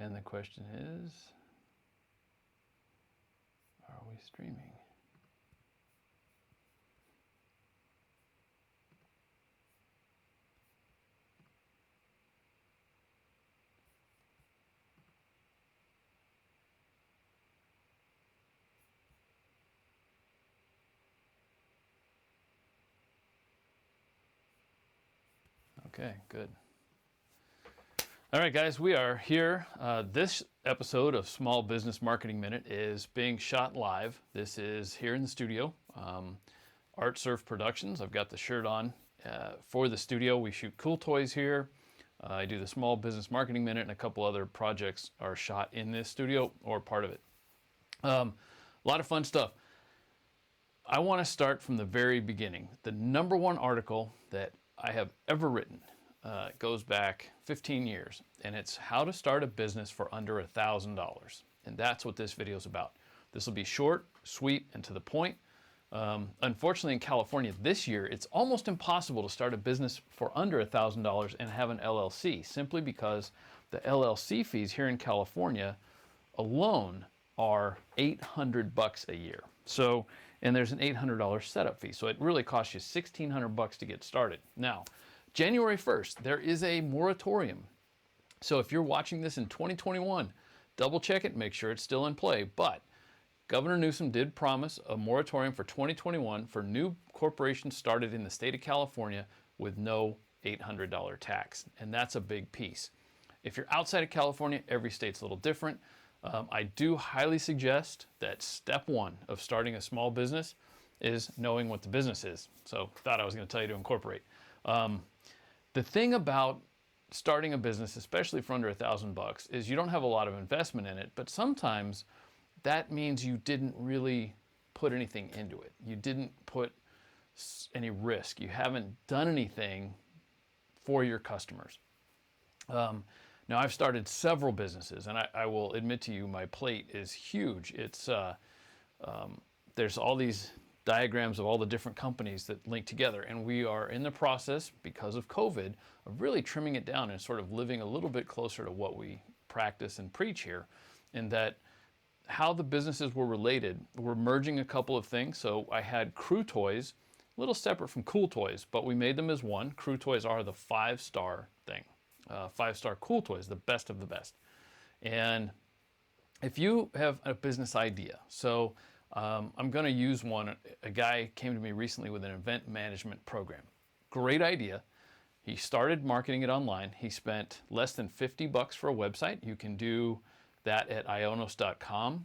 And the question is, are we streaming? Okay, good. All right, guys, we are here. This episode of Small Business Marketing Minute is being shot live. This is here in the studio, Art Surf Productions. I've got the shirt on for the studio. We shoot cool toys here. I do the Small Business Marketing Minute, and a couple other projects are shot in this studio or part of it. A lot of fun stuff. I want to start from the very beginning. The number one article that I have ever written goes back 15 years, and it's how to start a business for under $1,000. And that's what this video is about. This will be short, sweet, and to the point. Unfortunately, in California this year, it's almost impossible to start a business for under $1,000 and have an LLC, simply because the LLC fees here in California alone are $800 a year. So, and there's an $800 setup fee. So it really costs you $1,600 to get started. Now, January 1st, there is a moratorium. So if you're watching this in 2021, double check it, make sure it's still in play. But Governor Newsom did promise a moratorium for 2021 for new corporations started in the state of California with no $800 tax. And that's a big piece. If you're outside of California, every state's a little different. I do highly suggest that step one of starting a small business is knowing what the business is. So thought I was going to tell you to incorporate. The thing about starting a business, especially for under $1,000, is you don't have a lot of investment in it, but sometimes that means you didn't really put anything into it. You didn't put any risk. You haven't done anything for your customers. Now, I've started several businesses, and I will admit to you, my plate is huge. It's there's all these diagrams of all the different companies that link together, and we are in the process, because of COVID, of really trimming it down and sort of living a little bit closer to what we practice and preach here, in that how the businesses were related. We're merging a couple of things. So I had Crew Toys, a little separate from Cool Toys, but we made them as one. Crew Toys are the 5-star thing. 5-star Cool Toys, the best of the best. And if you have a business idea, so I'm going to use one. A guy came to me recently with an event management program. Great idea. He started marketing it online. He spent less than $50 for a website. You can do that at ionos.com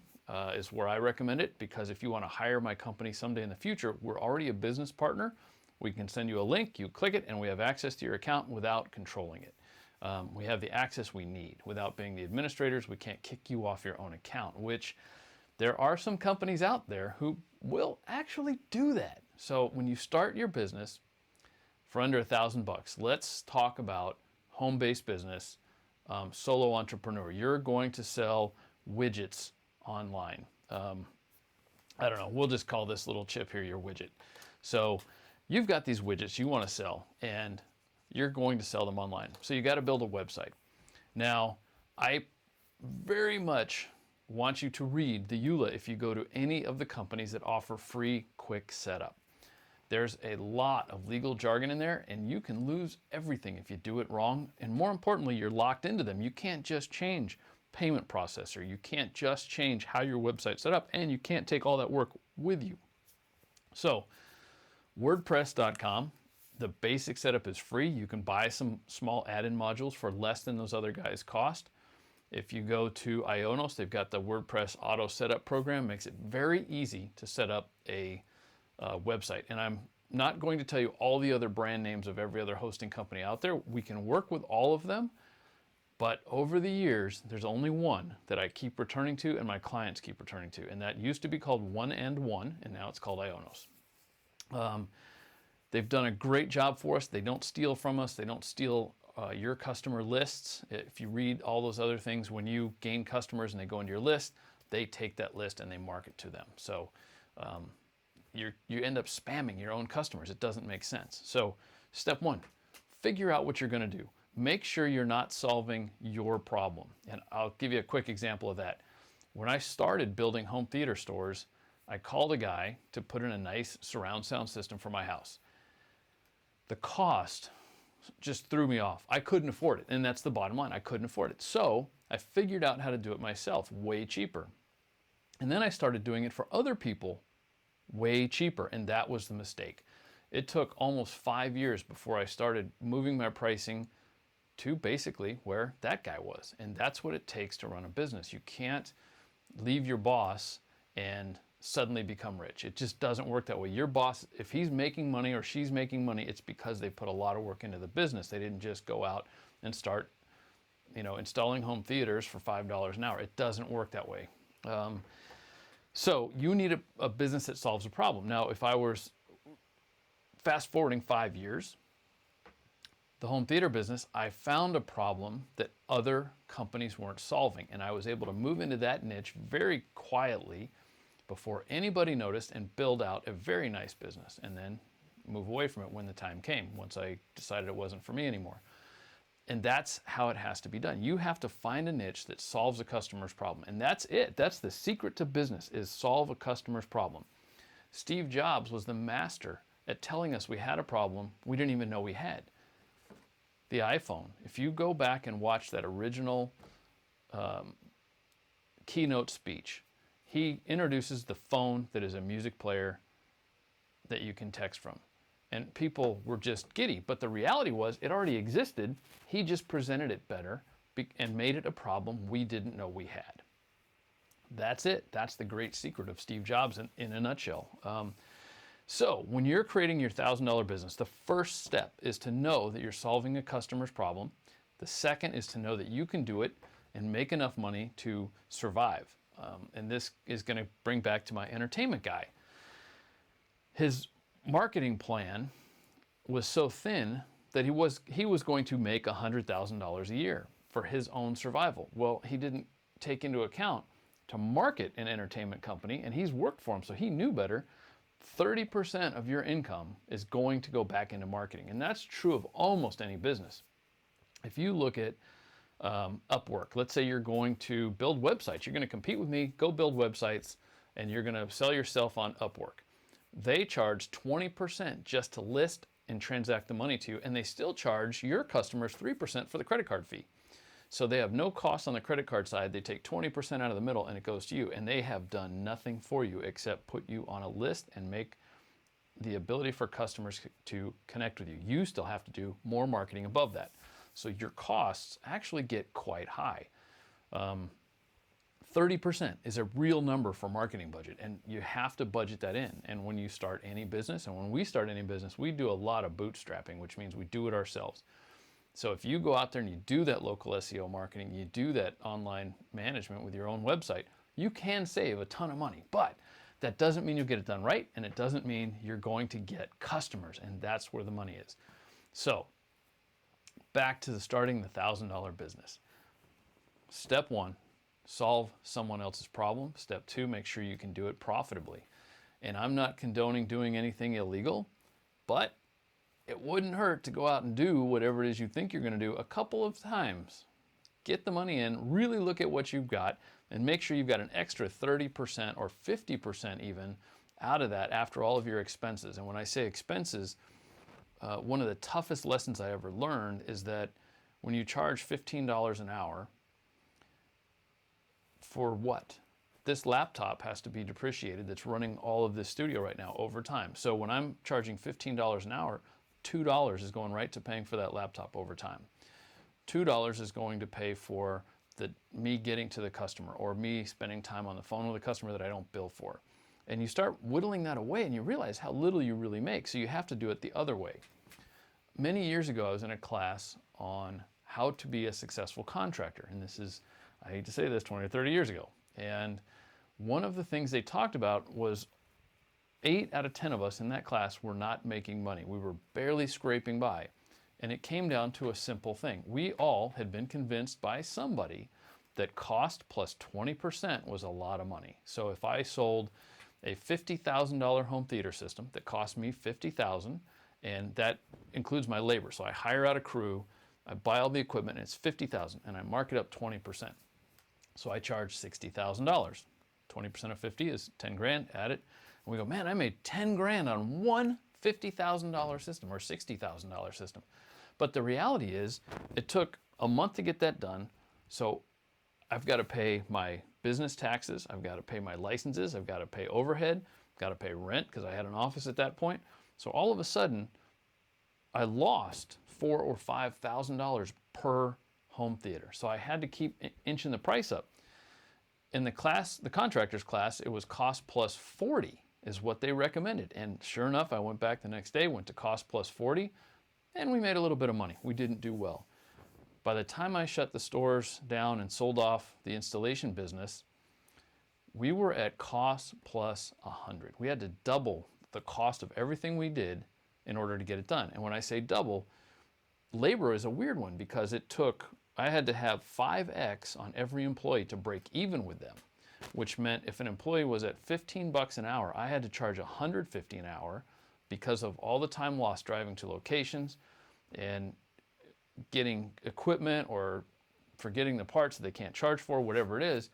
is where I recommend it, because if you want to hire my company someday in the future, we're already a business partner. We can send you a link, you click it, and we have access to your account without controlling it. We have the access we need. Without being the administrators, we can't kick you off your own account, which there are some companies out there who will actually do that. So when you start your business for under $1,000, let's talk about home-based business, solo entrepreneur. You're going to sell widgets online. I don't know, we'll just call this little chip here your widget. So you've got these widgets you want to sell, and you're going to sell them online. So you got to build a website. Now, I very much want you to read the EULA if you go to any of the companies that offer free quick setup. There's a lot of legal jargon in there, and you can lose everything if you do it wrong. And more importantly, you're locked into them. You can't just change payment processor. You can't just change how your website's set up, and you can't take all that work with you. So WordPress.com, the basic setup is free. You can buy some small add-in modules for less than those other guys cost. If you go to Ionos, they've got the WordPress auto setup program. Makes it very easy to set up a website. And I'm not going to tell you all the other brand names of every other hosting company out there. We can work with all of them, but over the years, there's only one that I keep returning to and my clients keep returning to. And that used to be called One and One, and now it's called Ionos. They've done a great job for us. They don't steal from us. They don't steal your customer lists. If you read all those other things, when you gain customers and they go into your list, they take that list and they market to them. So you end up spamming your own customers. It doesn't make sense. So step one, figure out what you're going to do. make sure you're not solving your problem. And I'll give you a quick example of that. When I started building home theater stores, I called a guy to put in a nice surround sound system for my house. The cost just threw me off. I couldn't afford it, and that's the bottom line. I couldn't afford it. So I figured out how to do it myself, way cheaper. And then I started doing it for other people, way cheaper, and that was the mistake. It took almost 5 years before I started moving my pricing to basically where that guy was. And that's what it takes to run a business. You can't leave your boss and suddenly become rich. It just doesn't work that way. Your boss, if he's making money or she's making money, it's because they put a lot of work into the business. They didn't just go out and start, installing home theaters for $5 an hour. It doesn't work that way. So you need a business that solves a problem. Now, if I was fast forwarding 5 years, the home theater business, I found a problem that other companies weren't solving, and I was able to move into that niche very quietly before anybody noticed and build out a very nice business, and then move away from it when the time came, once I decided it wasn't for me anymore. And that's how it has to be done. You have to find a niche that solves a customer's problem, and that's it. That's the secret to business, is solve a customer's problem. Steve Jobs was the master at telling us we had a problem we didn't even know we had. The iPhone, if you go back and watch that original keynote speech, he introduces the phone that is a music player that you can text from. And people were just giddy, but the reality was it already existed. He just presented it better and made it a problem we didn't know we had. That's it. That's the great secret of Steve Jobs in a nutshell. So when you're creating your $1,000 business, the first step is to know that you're solving a customer's problem. The second is to know that you can do it and make enough money to survive. And this is going to bring back to my entertainment guy. His marketing plan was so thin that he was going to make $100,000 a year for his own survival. Well, he didn't take into account to market an entertainment company, and he's worked for him, so he knew better. 30% of your income is going to go back into marketing, and that's true of almost any business. If you look at Upwork, let's say you're going to build websites, you're going to compete with me, go build websites, and you're going to sell yourself on Upwork. They charge 20% just to list and transact the money to you, and they still charge your customers 3% for the credit card fee. So they have no cost on the credit card side. They take 20% out of the middle and it goes to you, and they have done nothing for you except put you on a list and make the ability for customers to connect with you. You still have to do more marketing above that. So your costs actually get quite high. 30% is a real number for marketing budget, and you have to budget that in. And when you start any business, and when we start any business, we do a lot of bootstrapping, which means we do it ourselves. So if you go out there and you do that local SEO marketing, you do that online management with your own website, you can save a ton of money. But that doesn't mean you'll get it done right, and it doesn't mean you're going to get customers, and that's where the money is. So back to starting the $1,000 business. Step one, solve someone else's problem. Step two, make sure you can do it profitably. And I'm not condoning doing anything illegal, but it wouldn't hurt to go out and do whatever it is you think you're going to do a couple of times. Get the money in, really look at what you've got, and make sure you've got an extra 30% or 50% even out of that after all of your expenses. And when I say expenses, one of the toughest lessons I ever learned is that when you charge $15 an hour, for what? This laptop has to be depreciated that's running all of this studio right now over time. So when I'm charging $15 an hour, $2 is going right to paying for that laptop over time. $2 is going to pay for me getting to the customer, or me spending time on the phone with a customer that I don't bill for. And you start whittling that away and you realize how little you really make. So you have to do it the other way. Many years ago, I was in a class on how to be a successful contractor. And this is, I hate to say this, 20 or 30 years ago. And one of the things they talked about was 8 out of 10 of us in that class were not making money. We were barely scraping by. And it came down to a simple thing. We all had been convinced by somebody that cost plus 20% was a lot of money. So if I sold a $50,000 home theater system that cost me $50,000, and that includes my labor. So I hire out a crew, I buy all the equipment and it's $50,000 and I mark it up 20%. So I charge $60,000. 20% of 50 is 10 grand, add it. And we go, man, I made 10 grand on one $50,000 system or $60,000 system. But the reality is it took a month to get that done. So I've got to pay my business taxes. I've got to pay my licenses. I've got to pay overhead. I've got to pay rent because I had an office at that point. So all of a sudden, I lost $4,000 or $5,000 per home theater. So I had to keep inching the price up. In the class, the contractor's class, it was cost plus 40 is what they recommended. And sure enough, I went back the next day, went to cost plus 40, and we made a little bit of money. We didn't do well. By the time I shut the stores down and sold off the installation business, we were at cost plus 100. We had to double the cost of everything we did in order to get it done. And when I say double, labor is a weird one because I had to have 5x on every employee to break even with them, which meant if an employee was at $15 an hour, I had to charge $150 an hour because of all the time lost driving to locations and getting equipment or forgetting the parts that they can't charge for, whatever it is.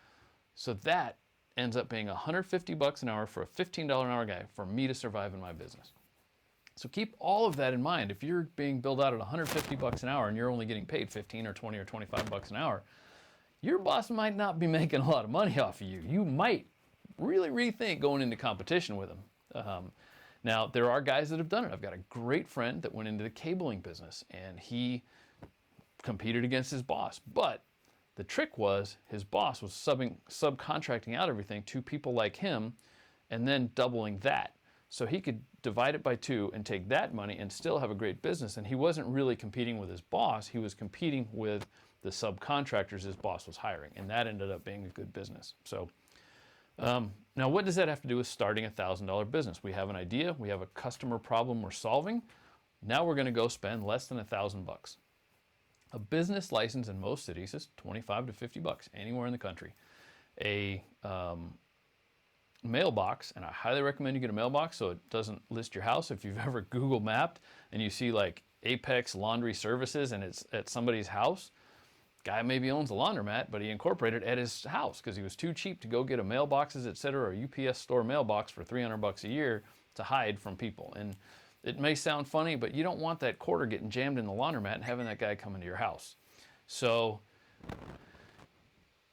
So that ends up being $150 an hour for a $15 an hour guy for me to survive in my business. So keep all of that in mind. If you're being billed out at $150 an hour and you're only getting paid 15 or 20 or 25 bucks an hour, your boss might not be making a lot of money off of you. You might really rethink going into competition with them. Now, there are guys that have done it. I've got a great friend that went into the cabling business and he competed against his boss. But the trick was his boss was subcontracting out everything to people like him and then doubling that. So he could divide it by 2 and take that money and still have a great business. And he wasn't really competing with his boss. He was competing with the subcontractors his boss was hiring. And that ended up being a good business. So now what does that have to do with starting a $1,000 business? We have an idea. We have a customer problem we're solving. Now we're going to go spend less than $1,000. A business license in most cities is 25 to 50 bucks anywhere in the country. A mailbox, and I highly recommend you get a mailbox so it doesn't list your house. If you've ever Google mapped and you see like Apex Laundry Services and it's at somebody's house, guy maybe owns a laundromat, but he incorporated at his house because he was too cheap to go get a mailboxes, etc., or a UPS store mailbox for 300 bucks a year to hide from people. And it may sound funny, but you don't want that quarter getting jammed in the laundromat and having that guy come into your house. So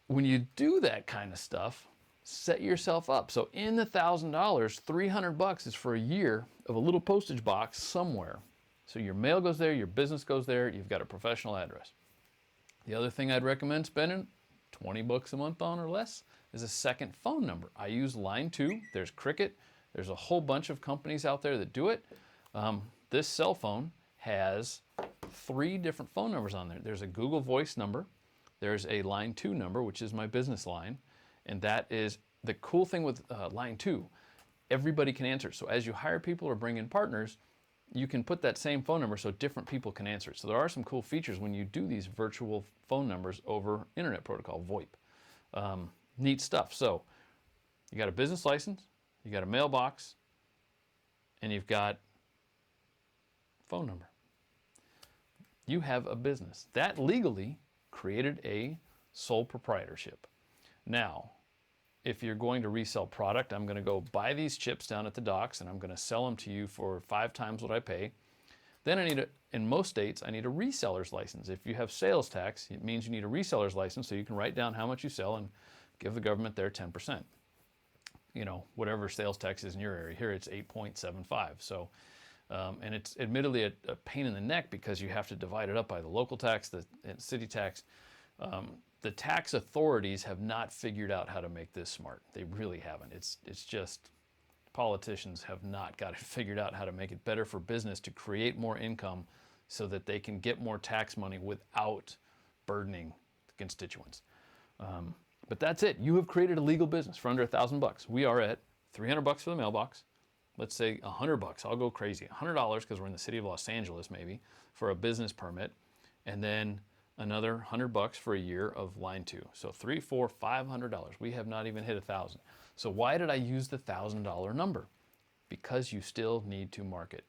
when you do that kind of stuff, set yourself up. So in the $1,000, 300 bucks is for a year of a little postage box somewhere. So your mail goes there, your business goes there, you've got a professional address. The other thing I'd recommend spending 20 bucks a month on or less is a second phone number. I use Line 2, there's Cricket, there's a whole bunch of companies out there that do it. This cell phone has 3 different phone numbers on there. There's a Google Voice number, there's a Line 2 number, which is my business line, and that is the cool thing with Line 2. Everybody can answer. So as you hire people or bring in partners, you can put that same phone number so different people can answer it. So there are some cool features when you do these virtual phone numbers over Internet Protocol, VoIP. Neat stuff. So you got a business license, you got a mailbox, and you've got phone number. You have a business. That legally created a sole proprietorship. Now, if you're going to resell product, I'm going to go buy these chips down at the docks and I'm going to sell them to you for 5 times what I pay. Then in most states, I need a reseller's license. If you have sales tax, it means you need a reseller's license so you can write down how much you sell and give the government their 10%. You know, whatever sales tax is in your area. Here it's 8.75. So, and it's admittedly a pain in the neck because you have to divide it up by the local tax, the city tax. The tax authorities have not figured out how to make this smart. They really haven't. It's just politicians have not got it figured out how to make it better for business to create more income so that they can get more tax money without burdening the constituents. But that's it. You have created a legal business for under $1,000. We are at 300 bucks for the mailbox. Let's say 100 bucks. I'll go crazy. $100 because we're in the city of Los Angeles maybe for a business permit, and then another 100 bucks for a year of Line 2. So $300, $400, $500. We have not even hit 1,000. So why did I use the $1,000 number? Because you still need to market.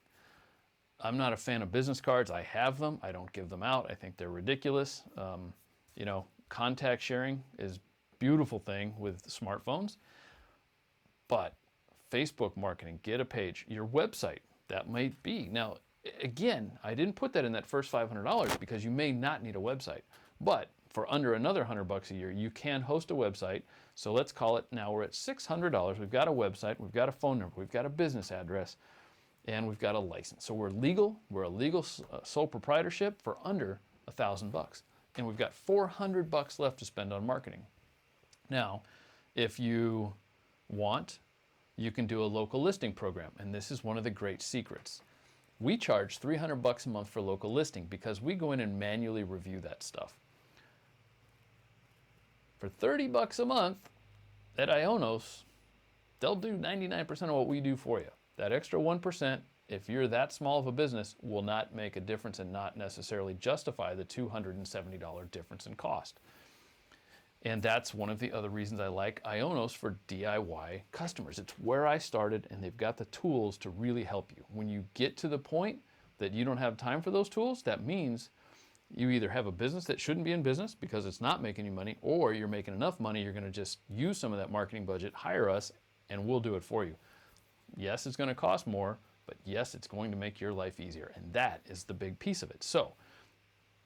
I'm not a fan of business cards. I have them. I don't give them out. I think they're ridiculous. You know, contact sharing is a beautiful thing with smartphones. But Facebook marketing, get a page, your website, that might be. Now, again, I didn't put that in that first $500 because you may not need a website. But for under another $100 a year, you can host a website. So let's call it, now we're at $600. We've got a website, we've got a phone number, we've got a business address, and we've got a license. So we're legal. We're a legal sole proprietorship for under $1,000. And we've got $400 left to spend on marketing. Now, if you want, you can do a local listing program. And this is one of the great secrets. We charge $300 a month for local listing because we go in and manually review that stuff. For $30 a month at Ionos, they'll do 99% of what we do for you. That extra 1%, if you're that small of a business, will not make a difference and not necessarily justify the $270 difference in cost. And that's one of the other reasons I like Ionos for DIY customers. It's where I started, and they've got the tools to really help you. When you get to the point that you don't have time for those tools, that means you either have a business that shouldn't be in business because it's not making you money, or you're making enough money, you're going to just use some of that marketing budget, hire us, and we'll do it for you. Yes, it's going to cost more, but yes, it's going to make your life easier. And that is the big piece of it. So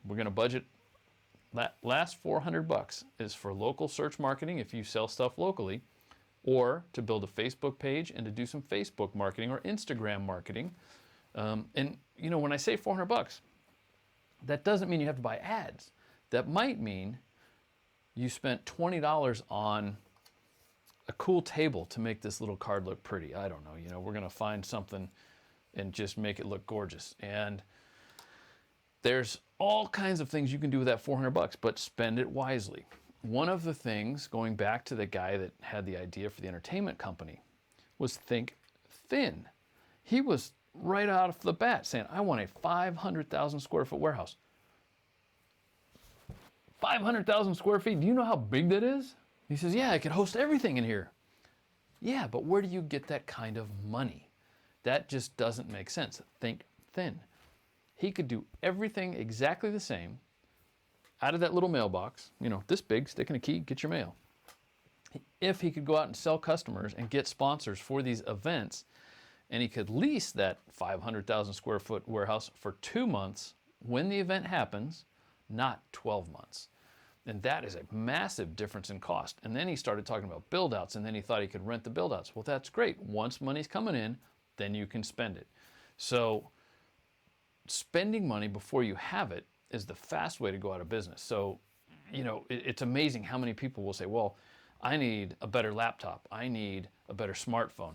we're going to budget. That last $400 is for local search marketing if you sell stuff locally, or to build a Facebook page and to do some Facebook marketing or Instagram marketing. And you know, when I say $400, that doesn't mean you have to buy ads. That might mean you spent $20 on a cool table to make this little card look pretty. I don't know, you know, we're going to find something and just make it look gorgeous. And there's all kinds of things you can do with that $400, but spend it wisely. One of the things, going back to the guy that had the idea for the entertainment company, was think thin. He was right out of the bat saying, I want a 500,000 square foot warehouse. 500,000 square feet, do you know how big that is? He says, yeah, I could host everything in here. Yeah, but where do you get that kind of money? That just doesn't make sense. Think thin. He could do everything exactly the same out of that little mailbox, you know, this big, stick in a key, get your mail. If he could go out and sell customers and get sponsors for these events, and he could lease that 500,000 square foot warehouse for 2 months when the event happens, not 12 months. And that is a massive difference in cost. And then he started talking about build outs, and then he thought he could rent the build outs. Well, that's great. Once money's coming in, then you can spend it. So spending money before you have it is the fast way to go out of business. So, you know, it's amazing how many people will say, well, I need a better laptop. I need a better smartphone.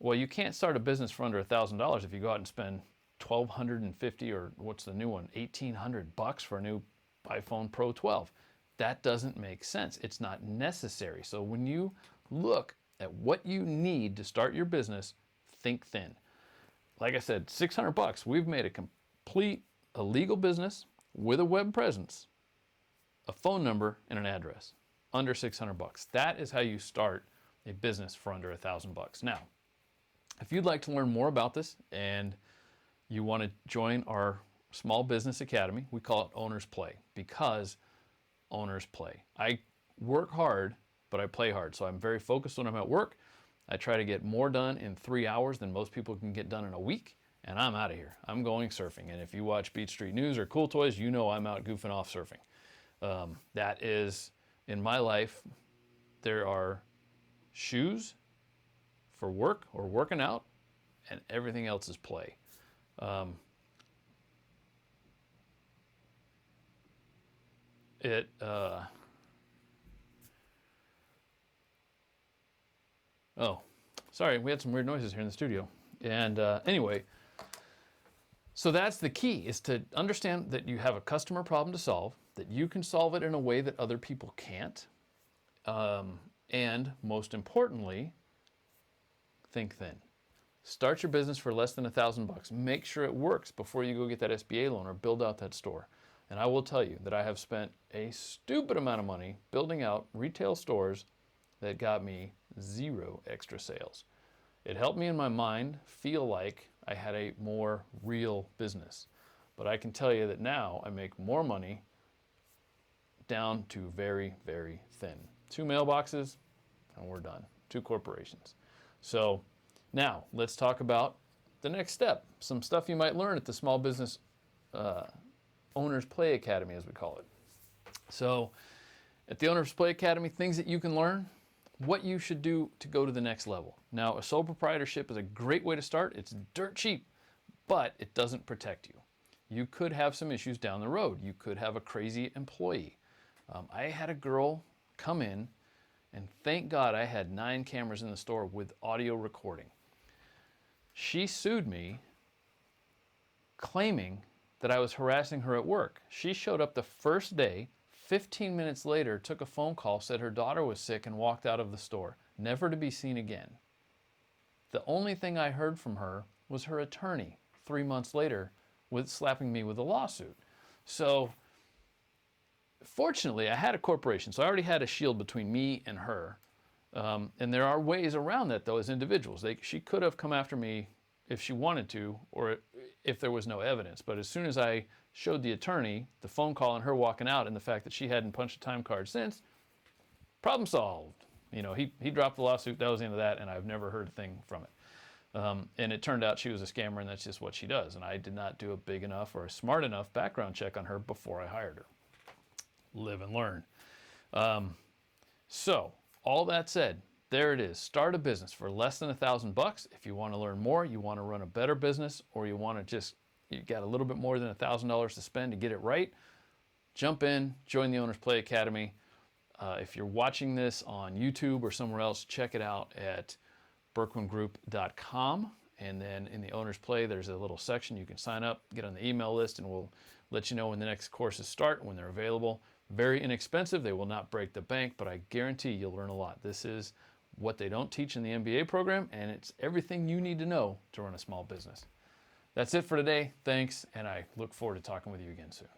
Well, you can't start a business for under $1,000 if you go out and spend $1,250, or what's the new one, $1,800 for a new iPhone Pro 12. That doesn't make sense. It's not necessary. So when you look at what you need to start your business, think thin. Like I said, $600, we've made a complete, a legal business with a web presence, a phone number, and an address. Under $600. That is how you start a business for under $1,000. Now, if you'd like to learn more about this and you want to join our Small Business Academy, we call it Owner's Play, because owners play. I work hard, but I play hard. So I'm very focused when I'm at work. I try to get more done in 3 hours than most people can get done in a week, and I'm out of here. I'm going surfing. And if you watch Beach Street News or Cool Toys, you know I'm out goofing off surfing. That is, in my life, there are shoes for work or working out, and everything else is play. Oh, sorry, we had some weird noises here in the studio. And anyway, so that's the key, is to understand that you have a customer problem to solve, that you can solve it in a way that other people can't. And most importantly, think thin. Start your business for less than $1,000. Make sure it works before you go get that SBA loan or build out that store. And I will tell you that I have spent a stupid amount of money building out retail stores that got me 0 extra sales. It helped me in my mind feel like I had a more real business. But I can tell you that now I make more money down to very, very thin. 2 mailboxes and we're done. 2 corporations. So now let's talk about the next step. Some stuff you might learn at the Small Business Owners Play Academy, as we call it. So at the Owners Play Academy, things that you can learn, what you should do to go to the next level. Now, a sole proprietorship is a great way to start. It's dirt cheap, but it doesn't protect you. You could have some issues down the road. You could have a crazy employee. I had a girl come in, and thank God I had 9 cameras in the store with audio recording. She sued me claiming that I was harassing her at work. She showed up the first day, 15 minutes later, took a phone call, said her daughter was sick, and walked out of the store, never to be seen again. The only thing I heard from her was her attorney 3 months later with slapping me with a lawsuit. So fortunately, I had a corporation, so I already had a shield between me and her. And there are ways around that, though, as individuals. She could have come after me if she wanted to, or if there was no evidence. But as soon as I showed the attorney the phone call and her walking out and the fact that she hadn't punched a time card since, problem solved. You know, he dropped the lawsuit, that was the end of that, and I've never heard a thing from it. And it turned out she was a scammer, and that's just what she does. And I did not do a big enough or a smart enough background check on her before I hired her. Live and learn. So all that said, there it is. Start a business for less than $1,000. If you want to learn more, you want to run a better business, or you want to just, you got a little bit more than $1,000 to spend to get it right, jump in, join the Owners Play Academy. If you're watching this on YouTube or somewhere else, check it out at berkwingroup.com. And then in the Owners Play, there's a little section you can sign up, get on the email list, and we'll let you know when the next courses start, when they're available. Very inexpensive. They will not break the bank, but I guarantee you'll learn a lot. This is what they don't teach in the MBA program, and it's everything you need to know to run a small business. That's it for today. Thanks, and I look forward to talking with you again soon.